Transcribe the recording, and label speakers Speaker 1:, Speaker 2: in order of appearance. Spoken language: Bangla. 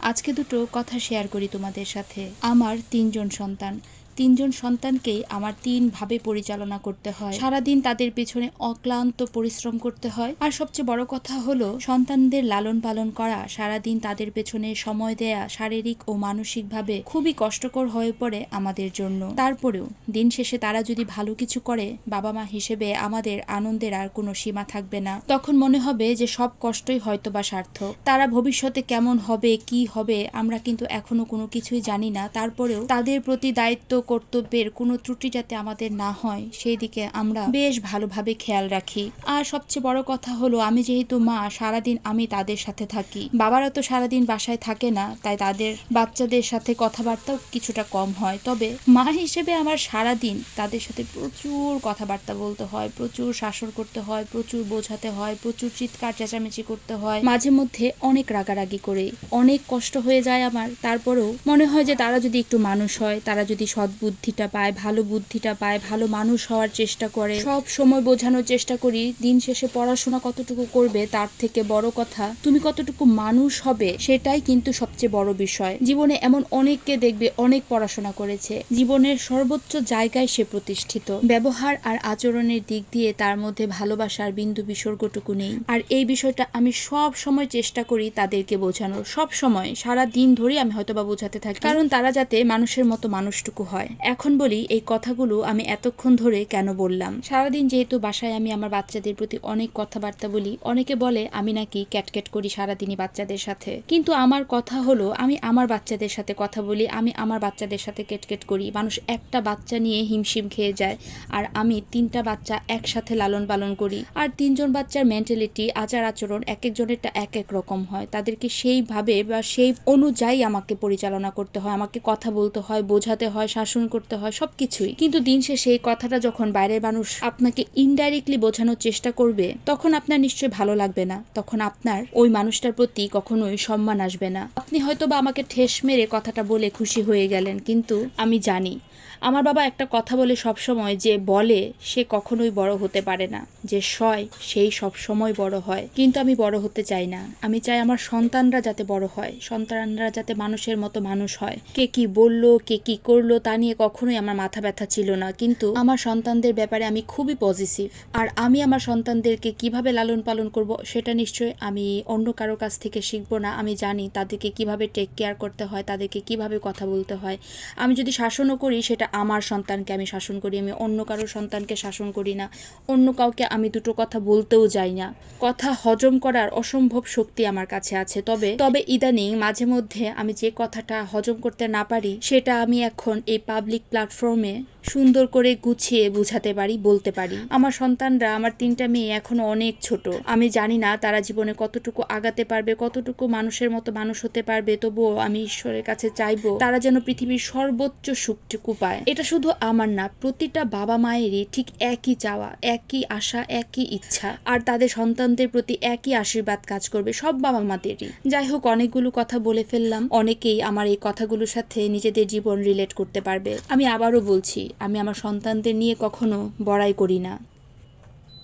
Speaker 1: আজকে দুটো কথা শেয়ার করি তোমাদের সাথে। আমার ৩ জন সন্তান। ৩ জন সন্তানকেই আমার ৩ ভাবে পরিচালনা করতে হয়। সারাদিন তাদের পেছনে অক্লান্ত পরিশ্রম করতে হয়। আর সবচেয়ে বড় কথা হলো সন্তানদের লালন পালন করা, সারাদিন তাদের পেছনে সময় দেয়া শারীরিক ও মানসিকভাবে খুবই কষ্টকর হয়ে পড়ে আমাদের জন্য। তারপরেও দিন শেষে তারা যদি ভালো কিছু করে, বাবা মা হিসেবে আমাদের আনন্দের আর কোনো সীমা থাকবে না। তখন মনে হবে যে সব কষ্টই হয়তোবা সার্থক। তারা ভবিষ্যতে কেমন হবে, কি হবে আমরা কিন্তু এখনো কোনো কিছুই জানি না। তারপরেও তাদের প্রতি দায়িত্ব কর্তব্যের কোনো ত্রুটি যাতে আমাদের না হয় সেই দিকে আমরা বেশ ভালোভাবে খেয়াল রাখি। আর সবচেয়ে বড় কথা হলো আমি যেহেতু মা, সারাদিন আমি তাদের সাথে থাকি। বাবারা তো সারাদিন বাসায় থাকে না, তাই তাদের বাচ্চাদের সাথে কথাবার্তাও কিছুটা কম হয়। তবে মা হিসেবে আমার সারাদিন তাদের সাথে প্রচুর কথাবার্তা বলতে হয়, প্রচুর শাসন করতে হয়, প্রচুর বোঝাতে হয়, প্রচুর চিৎকার চেঁচামেচি করতে হয়, মাঝে মধ্যে অনেক রাগারাগি করে। অনেক কষ্ট হয়ে যায় আমার। তারপরেও মনে হয় যে তারা যদি একটু মানুষ হয়, তারা যদি সৎ বুদ্ধিটা পায়, ভালো বুদ্ধিটা পায়, ভালো মানুষ হওয়ার চেষ্টা করে, সব সময় বোঝানোর চেষ্টা করি দিন শেষে পড়াশোনা কতটুকু করবে তার থেকে বড় কথা তুমি কতটুকু মানুষ হবে, সেটাই কিন্তু সবচেয়ে বড় বিষয়। জীবনে এমন অনেককে দেখবে অনেক পড়াশোনা করেছে, জীবনের সর্বোচ্চ জায়গায় সে প্রতিষ্ঠিত, ব্যবহার আর আচরণের দিক দিয়ে তার মধ্যে ভালোবাসার বিন্দু বিসর্গটুকু নেই। আর এই বিষয়টা আমি সব সময় চেষ্টা করি তাদেরকে বোঝানোর, সব সময় সারা দিন ধরে আমি হয়তোবা বোঝাতে থাকি, কারণ তারা যাতে মানুষের মতো মানুষটুকু হয়। এখন বলি এই কথাগুলো আমি এতক্ষণ ধরে কেন বললাম। সারাদিন যেহেতু বাসায় আমি আমার বাচ্চাদের প্রতি অনেক কথাবার্তা বলি, অনেকে বলে আমি নাকি ক্যাটক্যাট করি সারাদিনই বাচ্চাদের সাথে, কিন্তু আমার কথা হলো আমি আমার বাচ্চাদের সাথে কথা বলি, আমি আমার বাচ্চাদের সাথে ক্যাটক্যাট করি। মানুষ একটা বাচ্চা নিয়ে হিমশিম খেয়ে যায়, আর আমি 3টা বাচ্চা একসাথে লালন পালন করি। আর 3 জন বাচ্চার মেন্টালিটি, আচার আচরণ এক একজনেরটা এক এক রকম হয়। তাদেরকে সেইভাবে বা সেই অনুযায়ী আমাকে পরিচালনা করতে হয়, আমাকে কথা বলতে হয়, বোঝাতে হয়, শাসন করতে হয়, সবকিছুই। কিন্তু দিন শেষে এই কথাটা যখন বাইরের মানুষ আপনাকে ইনডাইরেক্টলি বোঝানোর চেষ্টা করবে, তখন আপনার নিশ্চয়ই ভালো লাগবে না, তখন আপনার ওই মানুষটার প্রতি কখনোই সম্মান আসবে না। আপনি হয়তো বা আমাকে ঠেস মেরে কথাটা বলে খুশি হয়ে গেলেন, কিন্তু আমি জানি আমার বাবা একটা কথা বলে সবসময়, যে বলে সে কখনোই বড় হতে পারে না, যে সয় সেই সব সময় বড় হয়। কিন্তু আমি বড় হতে চাই না। আমি চাই আমার সন্তানরা যাতে বড় হয়, সন্তানরা যাতে মানুষের মতো মানুষ হয়। কে কি বললো, কে কি করলো তা নিয়ে কখনোই আমার মাথা ব্যথা ছিল না, কিন্তু আমার সন্তানদের ব্যাপারে আমি খুবই পজিটিভ। আর আমি আমার সন্তানদেরকে কিভাবে লালন পালন করব সেটা নিশ্চয়ই আমি অন্য কারো কাছ থেকে শিখবো না। আমি জানি তাদেরকে কিভাবে টেক কেয়ার করতে হয়, তাদেরকে কিভাবে কথা বলতে হয়। আমি যদি শাসনও করি সেটা আমার সন্তানকে আমি শাসন করি, আমি অন্য কারো সন্তানকে শাসন করি না। অন্য কাউকে আমি দুটো কথা বলতেও যাই না। কথা হজম করার অসম্ভব শক্তি আমার কাছে আছে। তবে ইদানিং মাঝে মধ্যে আমি যে কথাটা হজম করতে না পারি, সেটা আমি এখন এই পাবলিক প্ল্যাটফর্মে সুন্দর করে গুছিয়ে বুঝাতে পারি, বলতে পারি। আমার সন্তানরা, আমার 3টা মেয়ে এখনো অনেক ছোট। আমি জানি না তারা জীবনে কতটুকু আগাতে পারবে, কতটুকু মানুষের মতো মানুষ হতে পারবে। তবুও আমি ঈশ্বরের কাছে চাইবো তারা যেন পৃথিবীর সর্বোচ্চ সুখটুকু পায়। এটা শুধু আমার না, প্রতিটা বাবা মায়েরই ঠিক একই চাওয়া, একই আশা, একই ইচ্ছা, আর তাদের সন্তানদের প্রতি একই আশীর্বাদ কাজ করবে সব বাবা মাদেরই। যাই হোক, অনেকগুলো কথা বলে ফেললাম। অনেকেই আমার এই কথাগুলোর সাথে নিজেদের জীবন রিলেট করতে পারবে। আমি আবারও বলছি, আমি আমার সন্তানদের নিয়ে কখনো বড়াই করি না।